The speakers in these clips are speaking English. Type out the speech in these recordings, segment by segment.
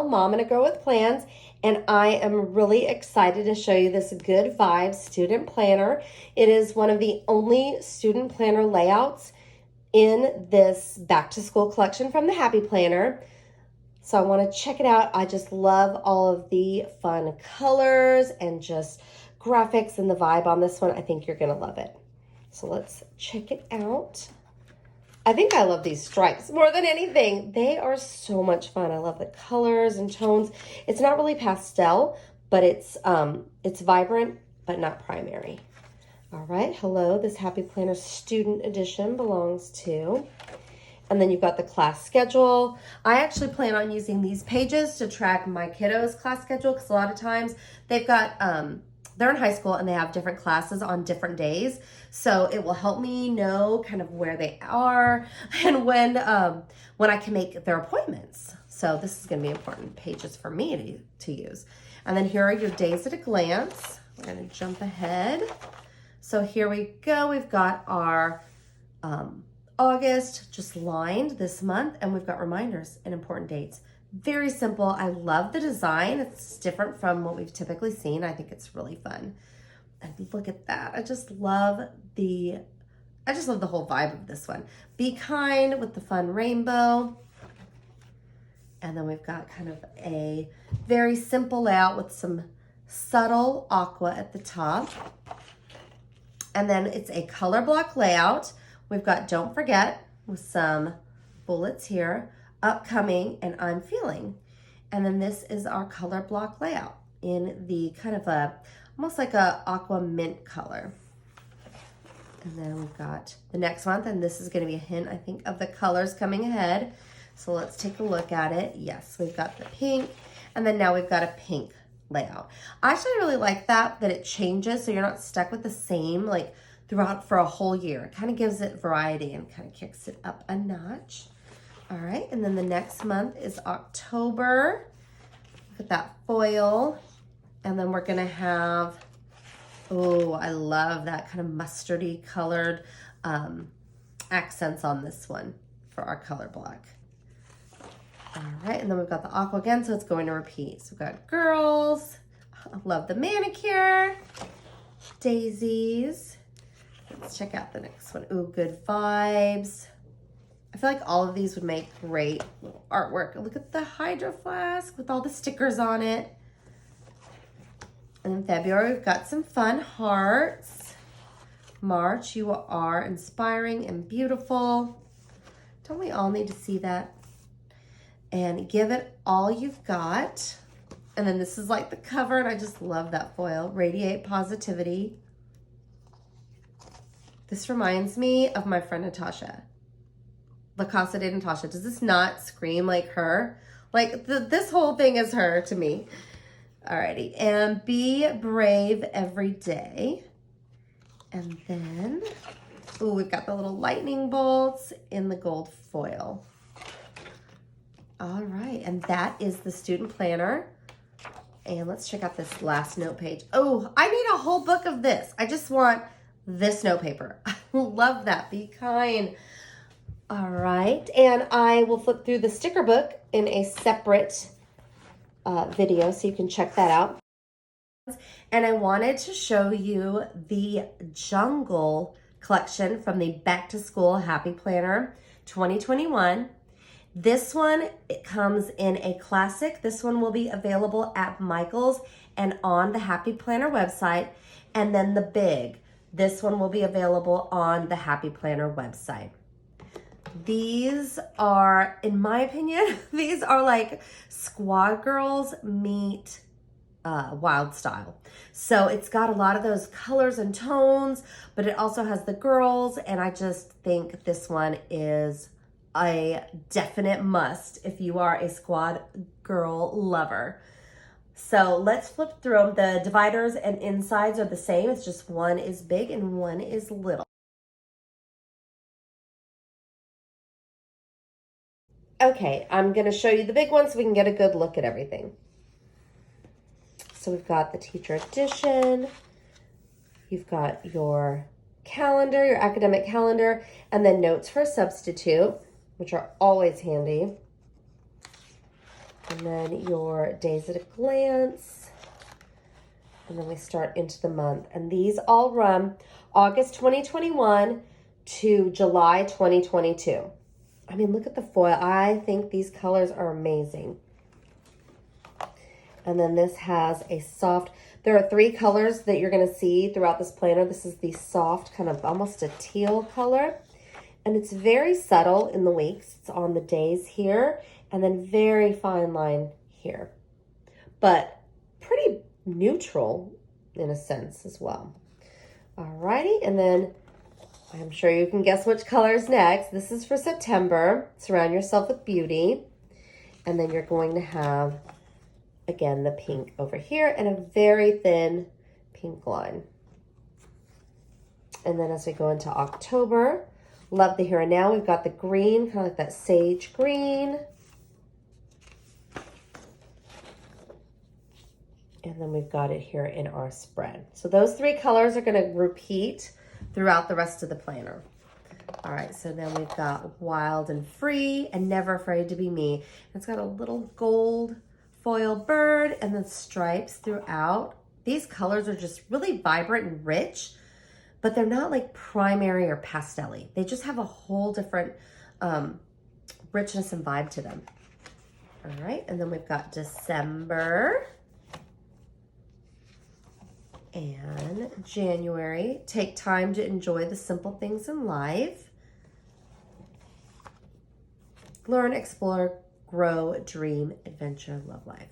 Mom and a Girl with Plans, and I am really excited to show you this Good Vibes student planner. It is one of the only student planner layouts in this back to school collection from the Happy Planner. So I want to check it out. I just love all of the fun colors and just graphics and the vibe on this one. I think you're going to love it. So let's check it out. I think I love these stripes more than anything. They are so much fun. I love the colors and tones. It's not really pastel, but it's vibrant, but not primary. All right, hello. This Happy Planner Student Edition belongs to. And then you've got the class schedule. I actually plan on using these pages to track my kiddos' class schedule because a lot of times they've got, they're in high school and they have different classes on different days. So it will help me know kind of where they are and when I can make their appointments. So this is going to be important pages for me to use. And then here are your days at a glance. We're going to jump ahead. So here we go. We've got our August just lined this month, and we've got reminders and important dates. Very simple. I love the design. It's different from what we've typically seen. I think it's really fun. And look at that. I just love the whole vibe of this one. Be kind with the fun rainbow. And then we've got kind of a very simple layout with some subtle aqua at the top. And then it's a color block layout. We've got Don't Forget with some bullets here, Upcoming, and I'm Feeling. And then this is our color block layout in the kind of almost like a aqua mint color. And then we've got the next month, and this is going to be a hint, I think, of the colors coming ahead. So let's take a look at it. Yes, we've got the pink, and then now we've got a pink layout. I actually really like that it changes, so you're not stuck with the same like throughout for a whole year. It kind of gives it variety and kind of kicks it up a notch. All right, and then the next month is October. Look at that foil. And then we're gonna have, oh, I love that kind of mustardy colored accents on this one for our color block. All right, and then we've got the aqua again, so it's going to repeat. So we've got girls. I love the manicure. Daisies. Let's check out the next one. Ooh, Good Vibes. I feel like all of these would make great little artwork. Look at the Hydro Flask with all the stickers on it. And in February, we've got some fun hearts. March, you are inspiring and beautiful. Don't we all need to see that? And give it all you've got. And then this is like the cover, and I just love that foil. Radiate positivity. This reminds me of my friend Natasha. La Casa de Natasha. Does this not scream like her? Like this whole thing is her to me. Alrighty, and be brave every day. And then, ooh, we've got the little lightning bolts in the gold foil. All right, and that is the student planner. And let's check out this last note page. Oh, I need a whole book of this. I just want this note paper. I love that. Be kind. All right, and I will flip through the sticker book in a separate video, so you can check that out. And I wanted to show you the Jungle collection from the Back to School Happy Planner 2021. This one, it comes in a classic. This one will be available at Michael's and on the Happy Planner website. And then the big, this one will be available on the Happy Planner website. These are, in my opinion, these are like Squad Girls meet Wild Style. So it's got a lot of those colors and tones, but it also has the girls, and I just think this one is a definite must if you are a Squad Girl lover. So let's flip through them. The dividers and insides are the same. It's just one is big and one is little. Okay, I'm going to show you the big one so we can get a good look at everything. So we've got the teacher edition. You've got your calendar, your academic calendar, and then notes for a substitute, which are always handy. And then your days at a glance. And then we start into the month. And these all run August 2021 to July 2022. I mean, look at the foil. I think these colors are amazing. And then this has a soft, there are 3 colors that you're going to see throughout this planner. This is the soft, kind of almost a teal color. And it's very subtle in the weeks. It's on the days here, and then very fine line here. But pretty neutral in a sense as well. Alrighty, and then I'm sure you can guess which color is next. This is for September. Surround yourself with beauty. And then you're going to have, again, the pink over here and a very thin pink line. And then as we go into October, love the here and now. We've got the green, kind of like that sage green. And then we've got it here in our spread. So those 3 colors are going to repeat throughout the rest of the planner. All right, so then we've got Wild and Free and Never Afraid to Be Me. It's got a little gold foil bird and then stripes throughout. These colors are just really vibrant and rich, but they're not like primary or pastel-y. They just have a whole different richness and vibe to them. All right, and then we've got December and January. Take time to enjoy the simple things in life. Learn, explore, grow, dream, adventure, love life.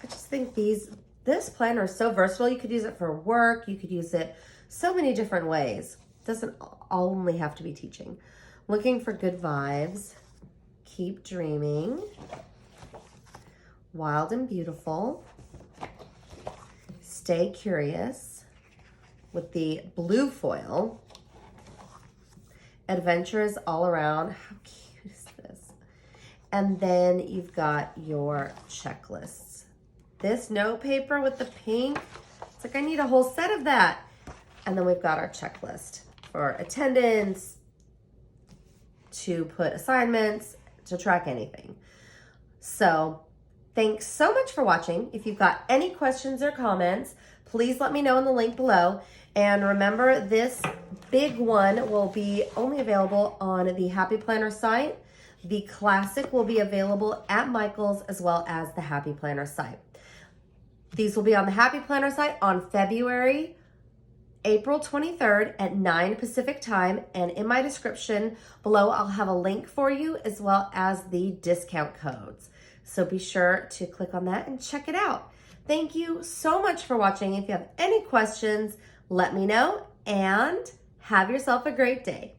I just think this planner is so versatile. You could use it for work. You could use it so many different ways. It doesn't only have to be teaching. Looking for good vibes. Keep dreaming. Wild and beautiful. Stay curious with the blue foil. Adventures all around. How cute is this? And then you've got your checklists. This note paper with the pink, it's like I need a whole set of that. And then we've got our checklist for attendance, to put assignments, to track anything. So thanks so much for watching. If you've got any questions or comments, please let me know in the link below. And remember, this big one will be only available on the Happy Planner site. The classic will be available at Michael's as well as the Happy Planner site. These will be on the Happy Planner site on April 23rd at 9 Pacific time. And in my description below, I'll have a link for you as well as the discount codes. So be sure to click on that and check it out. Thank you so much for watching. If you have any questions, let me know and have yourself a great day.